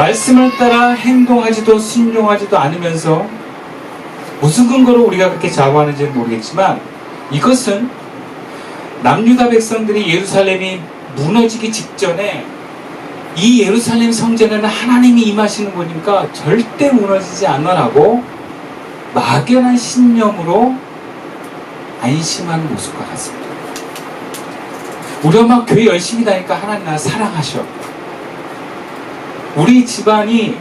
말씀을 따라 행동하지도 순종하지도 않으면서 무슨 근거로 우리가 그렇게 자부하는지는 모르겠지만, 이것은 남유다 백성들이 예루살렘이 무너지기 직전에 이 예루살렘 성전에는 하나님이 임하시는 거니까 절대 무너지지 않으라고 막연한 신념으로 안심하는 모습과 같습니다. 우리 엄마 교회 열심히 다니까 하나님 나를 사랑하셔. 우리 집안이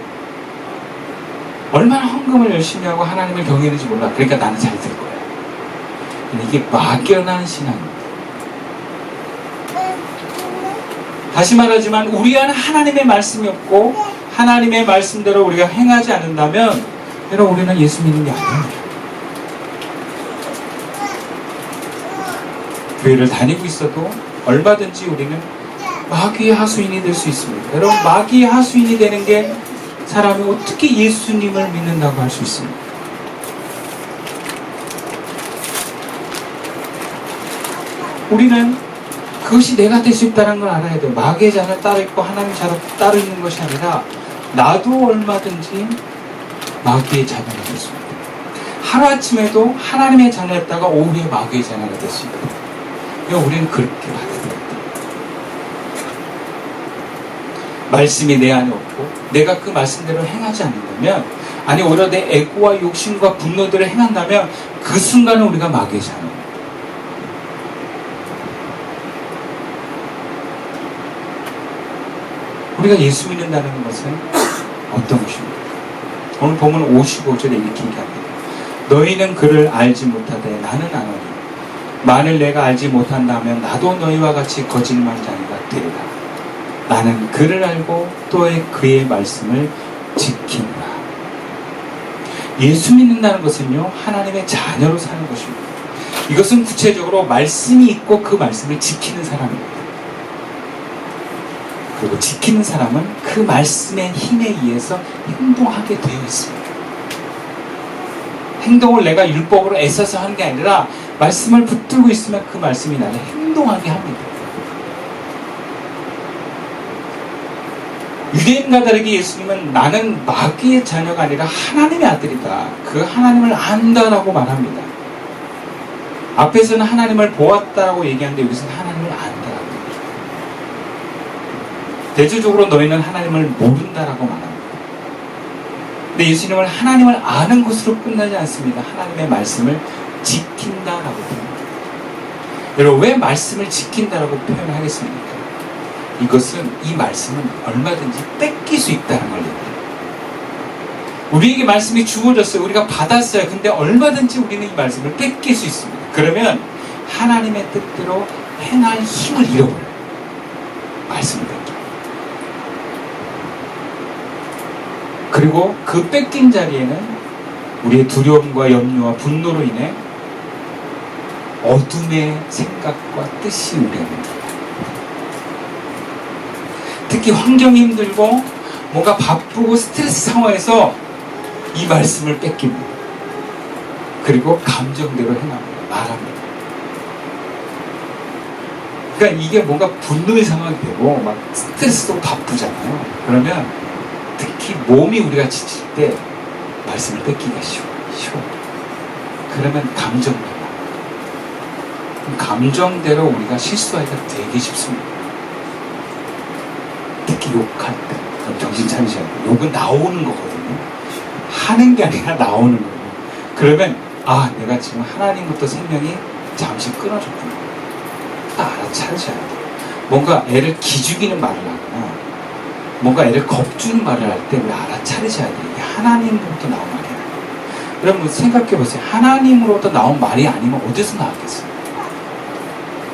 얼마나 헌금을 열심히 하고 하나님을 경외하는지 몰라. 그러니까 나는 잘 될 거야. 이게 막연한 신앙입니다. 다시 말하지만 우리 안에 하나님의 말씀이 없고 하나님의 말씀대로 우리가 행하지 않는다면 여러분, 우리는 예수 믿는 게 아니에요. 교회를 다니고 있어도 얼마든지 우리는 마귀의 하수인이 될 수 있습니다. 여러분, 마귀의 하수인이 되는 게 사람이 어떻게 예수님을 믿는다고 할 수 있습니까? 우리는 그것이 내가 될 수 있다는 걸 알아야 돼요. 마귀의 자녀를 따로 있고 하나님 자녀를 따로 있는 것이 아니라 나도 얼마든지 마귀의 자녀가 될 수 있다. 하루아침에도 하나님의 자녀였다가 오후에 마귀의 자녀가 될 수 있다. 그러니까 우리는 그렇게 받아들여야 돼요. 말씀이 내 안에 없고 내가 그 말씀대로 행하지 않는다면, 아니 오히려 내 애고와 욕심과 분노들을 행한다면 그 순간은 우리가 마귀의 자녀예요. 우리가 예수 믿는다는 것은 어떤 것입니까? 오늘 보면 55절에 이렇게 얘기합니다. 너희는 그를 알지 못하되 나는 아노니 만일 내가 알지 못한다면 나도 너희와 같이 거짓말자니가 되리라. 나는 그를 알고 또 그의 말씀을 지킨다. 예수 믿는다는 것은요, 하나님의 자녀로 사는 것입니다. 이것은 구체적으로 말씀이 있고 그 말씀을 지키는 사람입니다. 그리고 지키는 사람은 그 말씀의 힘에 의해서 행동하게 되어 있습니다. 행동을 내가 율법으로 애써서 하는 게 아니라 말씀을 붙들고 있으면 그 말씀이 나를 행동하게 합니다. 유대인과 다르게 예수님은 나는 마귀의 자녀가 아니라 하나님의 아들이다. 그 하나님을 안다라고 말합니다. 앞에서는 하나님을 보았다라고 얘기하는데 여기서는 하나님을 안다라고. 대조적으로 너희는 하나님을 모른다라고 말합니다. 근데 예수님은 하나님을 아는 것으로 끝나지 않습니다. 하나님의 말씀을 지킨다라고 표현합니다. 여러분, 왜 말씀을 지킨다라고 표현을 하겠습니까? 이것은, 이 말씀은 얼마든지 뺏길 수 있다는 걸 얘기해요. 우리에게 말씀이 주어졌어요. 우리가 받았어요. 근데 얼마든지 우리는 이 말씀을 뺏길 수 있습니다. 그러면 하나님의 뜻대로 행할 힘을 잃어버려요. 말씀을 뺏겨. 그리고 그 뺏긴 자리에는 우리의 두려움과 염려와 분노로 인해 어둠의 생각과 뜻이 우리 안에 듭니다. 특히 환경이 힘들고 뭔가 바쁘고 스트레스 상황에서 이 말씀을 뺏깁니다. 그리고 감정대로 행합니다. 말합니다. 그러니까 이게 뭔가 분노의 상황이 되고 막 스트레스도 바쁘잖아요. 그러면 특히 몸이 우리가 지칠 때 말씀을 뺏기기가 쉬워. 그러면 감정대로 우리가 실수하기가 되게 쉽습니다. 특히 욕할 때 정신 차리셔야 돼요. 욕은 나오는 거거든요. 하는 게 아니라 나오는 거예요. 그러면 내가 지금 하나님부터 생명이 잠시 끊어졌구나. 알아차리셔야 돼요. 뭔가 애를 기죽이는 말을 하거나 뭔가 애를 겁주는 말을 할 때 우리 알아차리셔야 돼요. 이게 하나님으로부터 나온 말이에요. 여러분 생각해보세요. 하나님으로부터 나온 말이 아니면 어디서 나왔겠어요?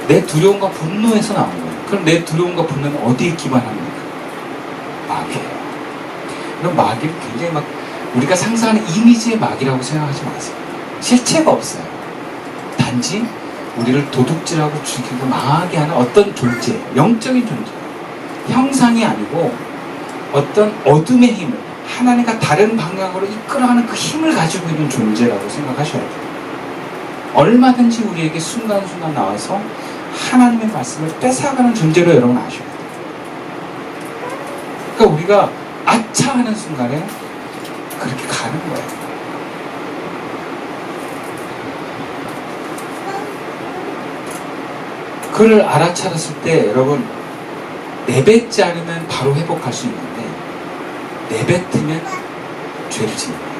내 두려움과 분노에서 나온 거예요. 그럼 내 두려움과 분노는 어디에 기반합니까? 마귀예요. 그럼 마귀를 굉장히 막 우리가 상상하는 이미지의 마귀라고 생각하지 마세요. 실체가 없어요. 단지 우리를 도둑질하고 죽이고 망하게 하는 어떤 존재, 영적인 존재, 형상이 아니고 어떤 어둠의 힘을 하나님과 다른 방향으로 이끌어가는 그 힘을 가지고 있는 존재라고 생각하셔야 돼요. 얼마든지 우리에게 순간순간 나와서 하나님의 말씀을 뺏어가는 존재로 여러분 아셔야 돼요. 그러니까 우리가 아차 하는 순간에 그렇게 가는 거예요. 그를 알아차렸을 때 여러분, 내뱉지 않으면 바로 회복할 수 있는데 내뱉으면 죄를 짓는 거예요.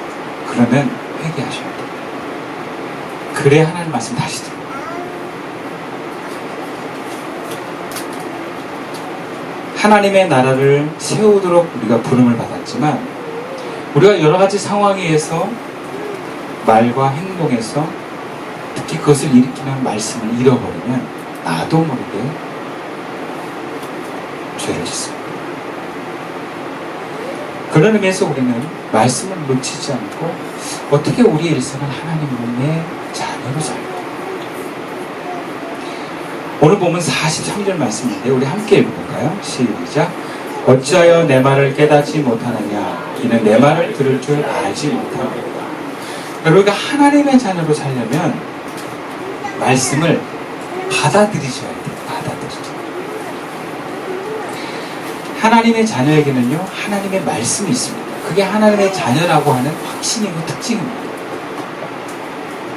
그러면 회개하셔야 돼요. 그래야 하나님 말씀 다시 들어요. 하나님의 나라를 세우도록 우리가 부름을 받았지만 우리가 여러 가지 상황에 의해서 말과 행동에서 특히 그것을 일으키는 말씀을 잃어버리면 나도 모르게 죄를 짓습니다. 그런 의미에서 우리는 말씀을 놓치지 않고 어떻게 우리의 일생을 하나님의 자녀로 살까? 오늘 보면 43절 말씀인데 우리 함께 읽어볼까요? 시작. 어찌하여 내 말을 깨닫지 못하느냐? 이는 내 말을 들을 줄 알지 못합니다. 우리가 하나님의 자녀로 살려면 말씀을 받아들이셔야 돼요. 받아들이죠. 하나님의 자녀에게는요, 하나님의 말씀이 있습니다. 그게 하나님의 자녀라고 하는 확신이고 특징입니다.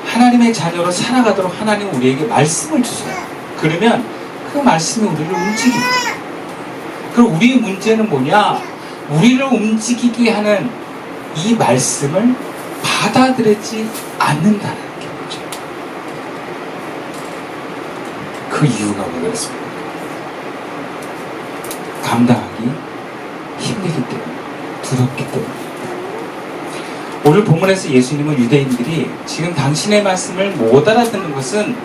하나님의 자녀로 살아가도록 하나님은 우리에게 말씀을 주셔요. 그러면 그 말씀이 우리를 움직입니다. 그럼 우리의 문제는 뭐냐? 우리를 움직이게 하는 이 말씀을 받아들이지 않는다는 게 문제예요. 그 이유가 왜 그렇습니까? 감당하기 힘들기 때문에, 두렵기 때문에. 오늘 본문에서 예수님은 유대인들이 지금 당신의 말씀을 못 알아듣는 것은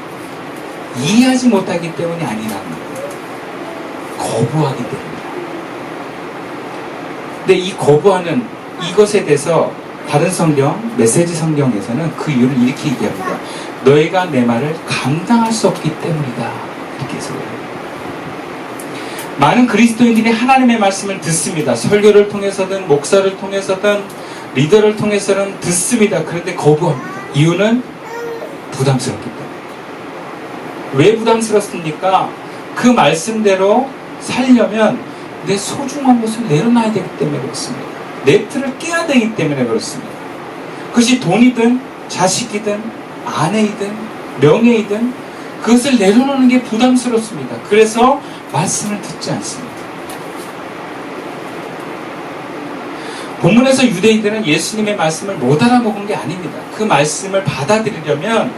이해하지 못하기 때문이 아니라는 거예요. 거부하기 때문이다. 근데 이 거부하는 이것에 대해서 다른 성경, 메시지 성경에서는 그 이유를 이렇게 얘기합니다. 너희가 내 말을 감당할 수 없기 때문이다. 이렇게 해서 그래요. 많은 그리스도인들이 하나님의 말씀을 듣습니다. 설교를 통해서든 목사를 통해서든 리더를 통해서는 듣습니다. 그런데 거부합니다. 이유는 부담스럽기 때문에. 왜 부담스럽습니까? 그 말씀대로 살려면 내 소중한 것을 내려놔야 되기 때문에 그렇습니다. 내 틀을 깨야 되기 때문에 그렇습니다. 그것이 돈이든 자식이든 아내이든 명예이든 그것을 내려놓는 게 부담스럽습니다. 그래서 말씀을 듣지 않습니다. 본문에서 유대인들은 예수님의 말씀을 못 알아먹은 게 아닙니다. 그 말씀을 받아들이려면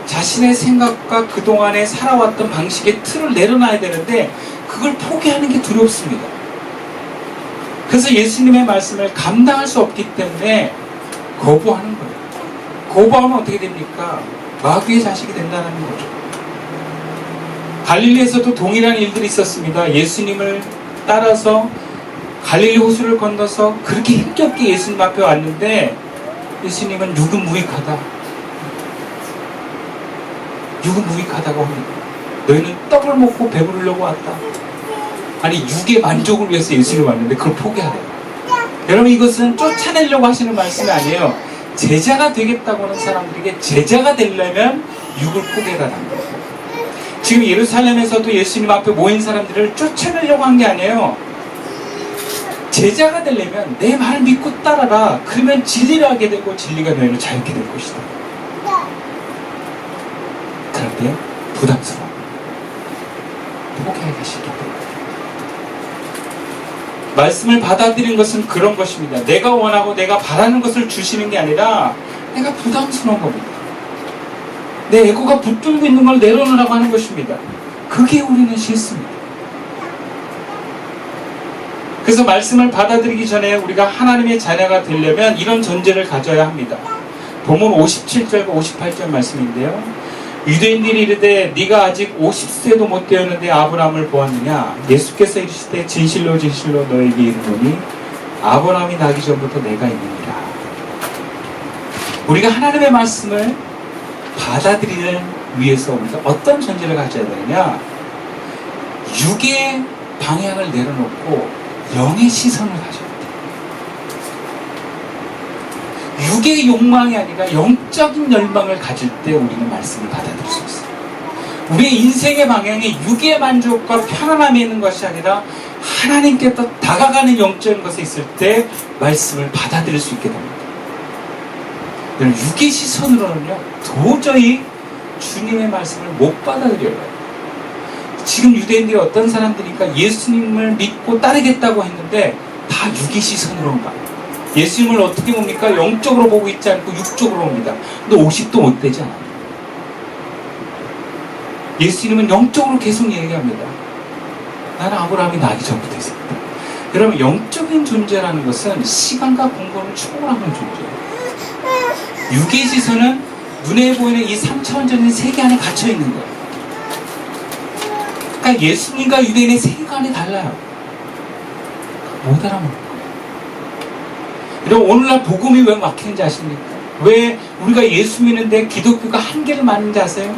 자신의 생각과 그동안에 살아왔던 방식의 틀을 내려놔야 되는데 그걸 포기하는 게 두렵습니다. 그래서 예수님의 말씀을 감당할 수 없기 때문에 거부하는 거예요. 거부하면 어떻게 됩니까? 마귀의 자식이 된다는 거죠. 갈릴리에서도 동일한 일들이 있었습니다. 예수님을 따라서 갈릴리 호수를 건너서 그렇게 힘겹게 예수님 앞에 왔는데 예수님은 유급무익하다. 유급무익하다고 합니다. 너희는 떡을 먹고 배부르려고 왔다. 아니 육의 만족을 위해서 예수님이 왔는데 그걸 포기하래요. 여러분 이것은 쫓아내려고 하시는 말씀이 아니에요. 제자가 되겠다고 하는 사람들에게 제자가 되려면 육을 포기해라는 거예요. 지금 예루살렘에서도 예수님 앞에 모인 사람들을 쫓아내려고 한 게 아니에요. 제자가 되려면 내 말을 믿고 따라라. 그러면 진리를 하게 되고 진리가 너희를 자유케 될 것이다. 그런데 부담스러워. 포기하기 싫기 때문에. 말씀을 받아들이는 것은 그런 것입니다. 내가 원하고 내가 바라는 것을 주시는 게 아니라 내가 부담스러운 겁니다. 내 에고가 붙들고 있는 걸 내려놓으라고 하는 것입니다. 그게 우리는 싫습니다. 그래서 말씀을 받아들이기 전에 우리가 하나님의 자녀가 되려면 이런 전제를 가져야 합니다. 본문 57절과 58절 말씀인데요. 유대인들이 이르되 네가 아직 50세도 못 되었는데 아브라함을 보았느냐? 예수께서 이르시되 진실로 진실로 너에게 이르노니 아브라함이 나기 전부터 내가 있느니라. 우리가 하나님의 말씀을 받아들이는 위해서 우리가 어떤 전제를 가져야 되느냐? 육의 방향을 내려놓고 영의 시선을 가져야 돼요. 육의 욕망이 아니라 영적인 열망을 가질 때 우리는 말씀을 받아들일 수 있어요. 우리의 인생의 방향이 육의 만족과 편안함에 있는 것이 아니라 하나님께 더 다가가는 영적인 것에 있을 때 말씀을 받아들일 수 있게 됩니다. 육의 시선으로는요 도저히 주님의 말씀을 못 받아들여요. 지금 유대인들이 어떤 사람들이니까 예수님을 믿고 따르겠다고 했는데 다 육의 시선으로 가. 예수님을 어떻게 봅니까? 영적으로 보고 있지 않고 육적으로 봅니다. 근데 50도 못 되지 않아요. 예수님은 영적으로 계속 얘기합니다. 나는 아브라함이 나기 전부터 있었다. 여러분, 영적인 존재라는 것은 시간과 공간을 초월하는 존재예요. 육의 시선은 눈에 보이는 이 3차원적인 세계 안에 갇혀 있는 거예요. 그러니까 예수님과 유대인의 세계관이 달라요. 못 알아먹는 거예요. 여러분, 오늘날 복음이 왜 막히는지 아십니까? 왜 우리가 예수 믿는데 기독교가 한계를 맞는지 아세요?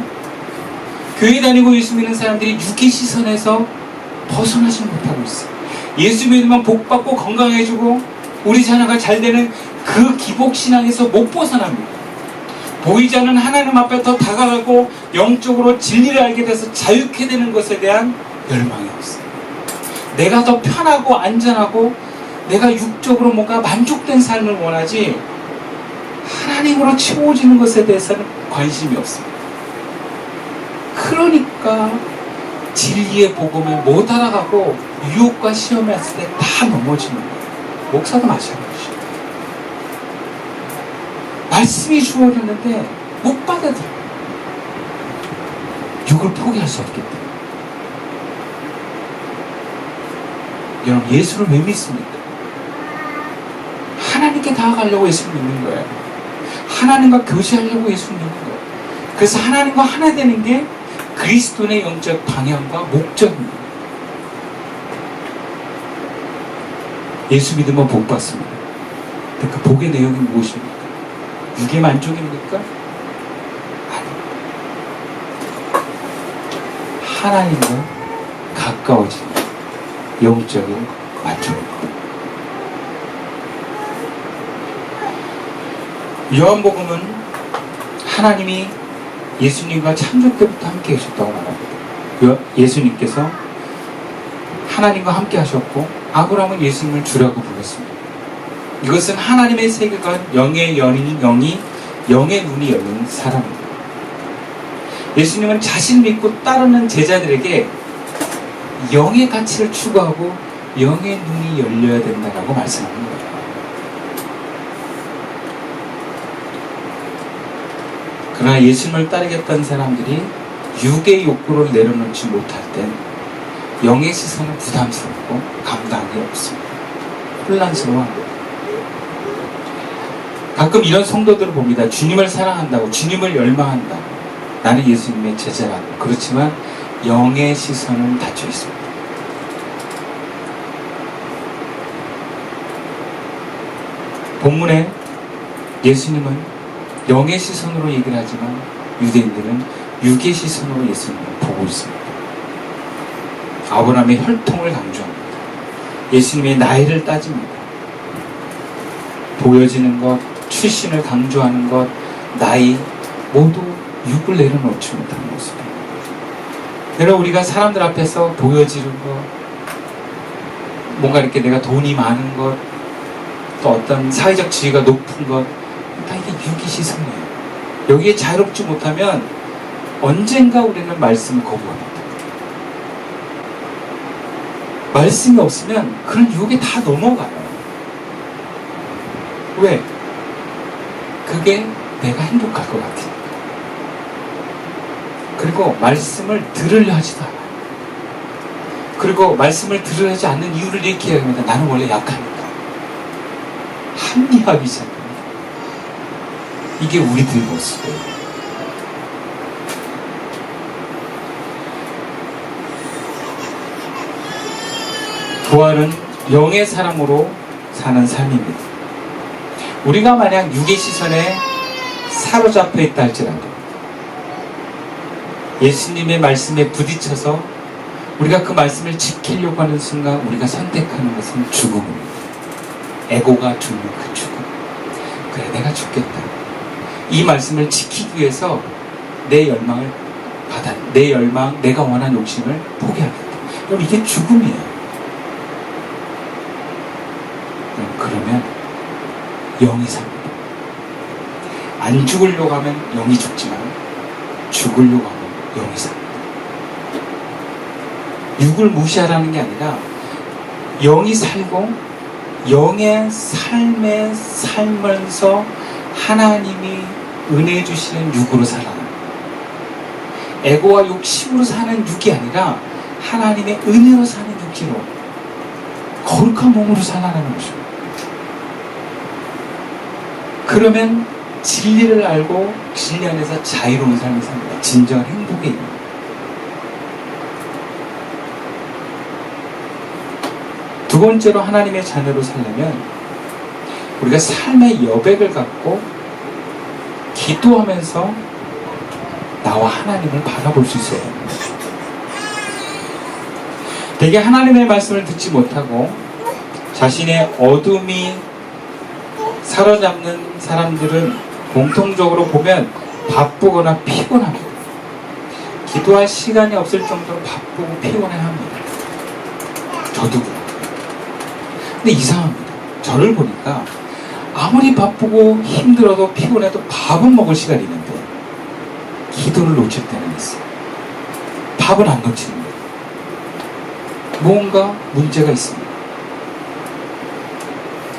교회 다니고 예수 믿는 사람들이 육의 시선에서 벗어나지 못하고 있어요. 예수 믿으면 복받고 건강해지고 우리 자녀가 잘 되는 그 기복신앙에서 못 벗어납니다. 보이지 않는 하나님 앞에 더 다가가고 영적으로 진리를 알게 돼서 자유케 되는 것에 대한 열망이 없어요. 내가 더 편하고 안전하고 내가 육적으로 뭔가 만족된 삶을 원하지 하나님으로 채워지는 것에 대해서는 관심이 없습니다. 그러니까 진리의 복음을 못 알아가고 유혹과 시험에 왔을 때 다 넘어지는 거예요. 목사도 마찬가지죠. 말씀이 주어졌는데 못 받아들여요. 육을 포기할 수 없기 때문에. 여러분, 예수를 왜 믿습니까? 하나님께 다가가려고 예수를 믿는 거예요. 하나님과 교제하려고 예수를 믿는 거예요. 그래서 하나님과 하나 되는 게 그리스도의 영적 방향과 목적입니다. 예수 믿으면 복 받습니다. 그 복의 내용이 무엇입니까? 육의 만족입니까? 아닙니다. 하나님과 가까워지는 영적인 만족입니다. 요한복음은 하나님이 예수님과 창조 때부터 함께 계셨다고 말합니다. 예수님께서 하나님과 함께 하셨고 아브라함은 예수님을 주라고 불렀습니다. 이것은 하나님의 세계관, 영의 연인, 영의 눈이 열린 사람입니다. 예수님은 자신 믿고 따르는 제자들에게 영의 가치를 추구하고 영의 눈이 열려야 된다고 말씀합니다. 그러나 예수님을 따르겠다는 사람들이 육의 욕구를 내려놓지 못할 땐 영의 시선은 부담스럽고 감당이 없습니다. 혼란스러워합니다. 가끔 이런 성도들을 봅니다. 주님을 사랑한다고, 주님을 열망한다. 나는 예수님의 제자라고. 그렇지만 영의 시선은 닫혀 있습니다. 본문에 예수님은 영의 시선으로 얘기를 하지만 유대인들은 육의 시선으로 예수님을 보고 있습니다. 아브라함의 혈통을 강조합니다. 예수님의 나이를 따집니다. 보여지는 것, 출신을 강조하는 것, 나이 모두 육을 내려놓지 못하는 모습입니다. 여러분, 우리가 사람들 앞에서 보여지는 것, 뭔가 이렇게 내가 돈이 많은 것, 또 어떤 사회적 지위가 높은 것, 다 이게 육의 시선이에요. 여기에 자유롭지 못하면 언젠가 우리는 말씀을 거부합니다. 말씀이 없으면 그런 유혹에 다 넘어가요. 왜? 그게 내가 행복할 것 같아요. 그리고 말씀을 들으려 하지도 않아요. 그리고 말씀을 들으려 하지 않는 이유를 얘기해야 합니다. 나는 원래 약하니까. 합리화하기 시작합니다. 이게 우리들의 모습이에요. 부활은 영의 사람으로 사는 삶입니다. 우리가 만약 육의 시선에 사로잡혀 있다 할지라도 예수님의 말씀에 부딪혀서 우리가 그 말씀을 지키려고 하는 순간 우리가 선택하는 것은 죽음입니다. 에고가 죽는 그 죽음. 그래, 내가 죽겠다. 이 말씀을 지키기 위해서 내 열망, 내가 원하는 욕심을 포기하겠다. 그럼 이게 죽음이에요. 그러면 영이 삽니다. 안 죽으려고 하면 영이 죽지만 죽으려고 하면 영이 삽니다. 육을 무시하라는 게 아니라 영이 살고 영의 삶에 살면서 하나님이 은혜 주시는 육으로 살아가는 거예요. 에고와 욕심으로 사는 육이 아니라 하나님의 은혜로 사는 육지로 거룩한 몸으로 살아가는 것이죠. 그러면 진리를 알고 진리 안에서 자유로운 삶을 삽니다. 진정한 행복에 있는. 두 번째로 하나님의 자녀로 살려면 우리가 삶의 여백을 갖고 기도하면서 나와 하나님을 바라볼 수 있어야 합니다. 대개 하나님의 말씀을 듣지 못하고 자신의 어둠이 사로잡는 사람들은 공통적으로 보면 바쁘거나 피곤합니다. 기도할 시간이 없을 정도로 바쁘고 피곤해합니다. 저도 그래요. 근데 이상합니다. 저를 보니까 아무리 바쁘고 힘들어도 피곤해도 밥은 먹을 시간이 있는데 기도를 놓칠 때는 있어요. 밥은 안 놓치는 거예요. 뭔가 문제가 있습니다.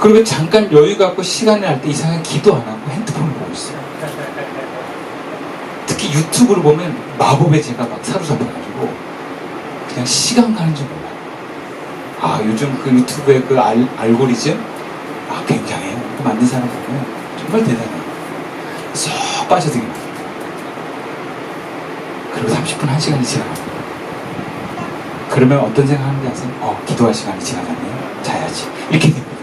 그리고 잠깐 여유 갖고 시간을 할 때 이상하게 기도 안 하고 핸드폰을 보고 있어요. 특히 유튜브를 보면 마법에 제가 막 사로잡혀가지고 그냥 시간 가는 줄 몰라요. 아, 요즘 그 유튜브의 그 알고리즘 굉장해요. 그 만든 사람 보면 정말 대단해요. 쏙 빠져들게 만들어요. 그리고 30분, 1시간이 지나갑니다. 그러면 어떤 생각하는지 아세요? 기도할 시간이 지나갔네요. 자야지. 이렇게 됩니다.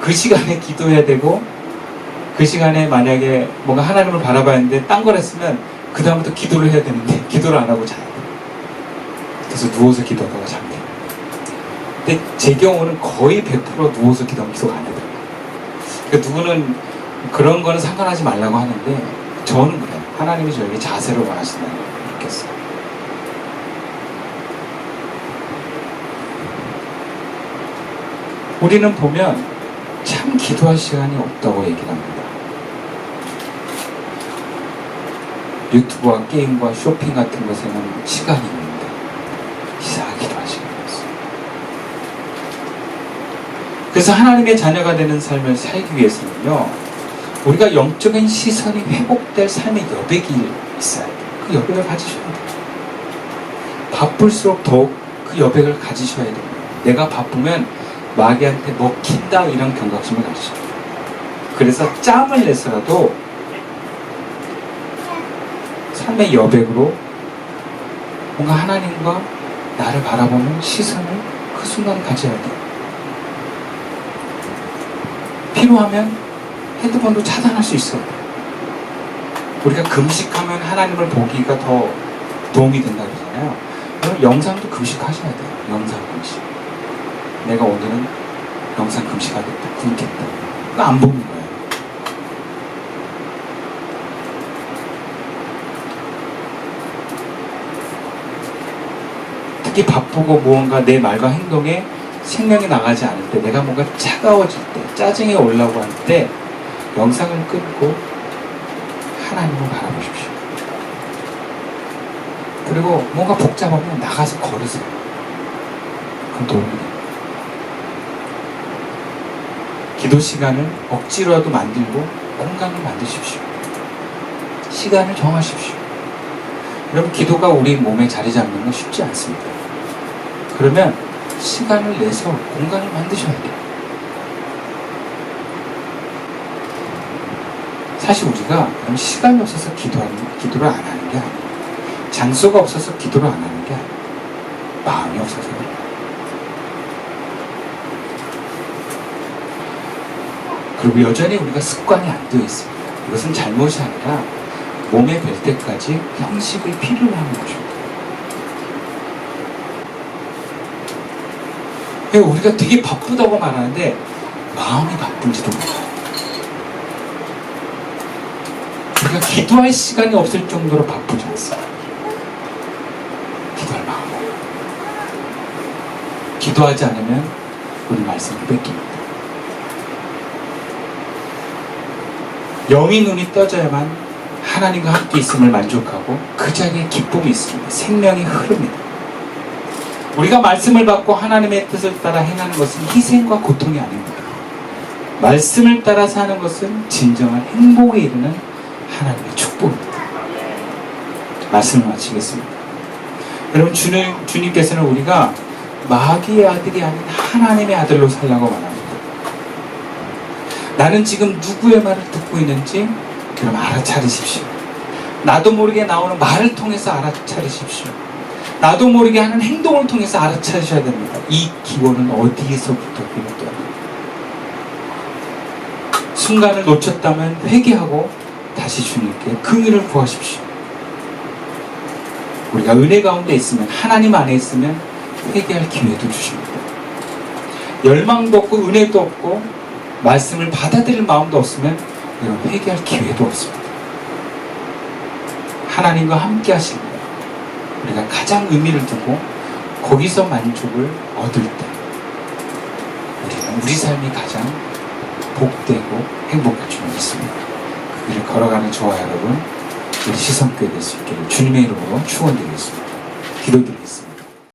그 시간에 기도해야 되고 그 시간에 만약에 뭔가 하나님을 바라봐야 하는데 딴 걸 했으면 그 다음부터 기도를 해야 되는데 기도를 안 하고 자야 돼요. 그래서 누워서 기도하다가 잠들어요. 근데 제 경우는 거의 100% 누워서 기도하면 기도가 안 되더라고요. 그러니까 누구는 그런 거는 상관하지 말라고 하는데 저는 그래요. 하나님이 저에게 자세를 원하신다는 걸 느꼈어요. 우리는 보면 참 기도할 시간이 없다고 얘기를 합니다. 유튜브와 게임과 쇼핑 같은 것에는 시간이 있는데 이상하게 기도할 시간이 없어요. 그래서 하나님의 자녀가 되는 삶을 살기 위해서는요, 우리가 영적인 시선이 회복될 삶의 여백이 있어야 돼요. 그 여백을 가지셔야 돼요. 바쁠수록 더욱 그 여백을 가지셔야 돼요. 내가 바쁘면 마귀한테 먹힌다 이런 경각심을 가지셔야 돼요. 그래서 짬을 내서라도 삶의 여백으로 뭔가 하나님과 나를 바라보는 시선을 그 순간 가져야 돼요. 필요하면 핸드폰도 차단할 수 있어요. 우리가 금식하면 하나님을 보기가 더 도움이 된다고 그러잖아요. 그럼 영상도 금식하셔야 돼요. 영상 금식. 내가 오늘은 영상 금식하겠다. 굶겠다. 그거 안 보는 거예요. 특히 바쁘고 무언가 내 말과 행동에 생명이 나가지 않을 때, 내가 뭔가 차가워질 때, 짜증이 올라오고 할 때 영상을 끊고 하나님을 바라보십시오. 그리고 뭔가 복잡하면 나가서 걸으세요. 그럼 도움이 돼요. 기도 시간을 억지로라도 만들고 공간을 만드십시오. 시간을 정하십시오. 여러분, 기도가 우리 몸에 자리 잡는 건 쉽지 않습니다. 그러면 시간을 내서 공간을 만드셔야 돼요. 사실 우리가 시간이 없어서 기도를 안 하는 게 아니에요. 장소가 없어서 기도를 안 하는 게 아니에요. 마음이 없어서 그래요. 그리고 여전히 우리가 습관이 안 되어 있습니다. 이것은 잘못이 아니라 몸에 뵐 때까지 형식을 필요로 하는 것입니다. 우리가 되게 바쁘다고 말하는데 마음이 바쁜지도 몰라요. 우리가 기도할 시간이 없을 정도로 바쁘지 않습니다. 기도할 마음. 기도하지 않으면 우리 말씀을 뺏깁니다. 영의 눈이 떠져야만 하나님과 함께 있음을 만족하고 그 자리에 기쁨이 있습니다. 생명이 흐릅니다. 우리가 말씀을 받고 하나님의 뜻을 따라 행하는 것은 희생과 고통이 아닙니다. 말씀을 따라 사는 것은 진정한 행복에 이르는 하나님의 축복입니다. 말씀을 마치겠습니다. 여러분, 주님께서는 우리가 마귀의 아들이 아닌 하나님의 아들로 살라고 말합니다. 나는 지금 누구의 말을 듣고 있는지 그럼 알아차리십시오. 나도 모르게 나오는 말을 통해서 알아차리십시오. 나도 모르게 하는 행동을 통해서 알아차리셔야 됩니다. 이 기원은 어디에서부터 비롯되었는가. 순간을 놓쳤다면 회개하고 다시 주님께 긍휼을 구하십시오. 우리가 은혜 가운데 있으면, 하나님 안에 있으면 회개할 기회도 주십니다. 열망도 없고 은혜도 없고 말씀을 받아들일 마음도 없으면 이런 회개할 기회도 없습니다. 하나님과 함께 하실 때 우리가 가장 의미를 두고 거기서 만족을 얻을 때 우리는 우리 삶이 가장 복되고 행복할 줄 믿습니다. 그 길을 걸어가는 저와 여러분, 우리 시선교회 될 수 있기를 주님의 이름으로 축원드리겠습니다. 기도드리겠습니다.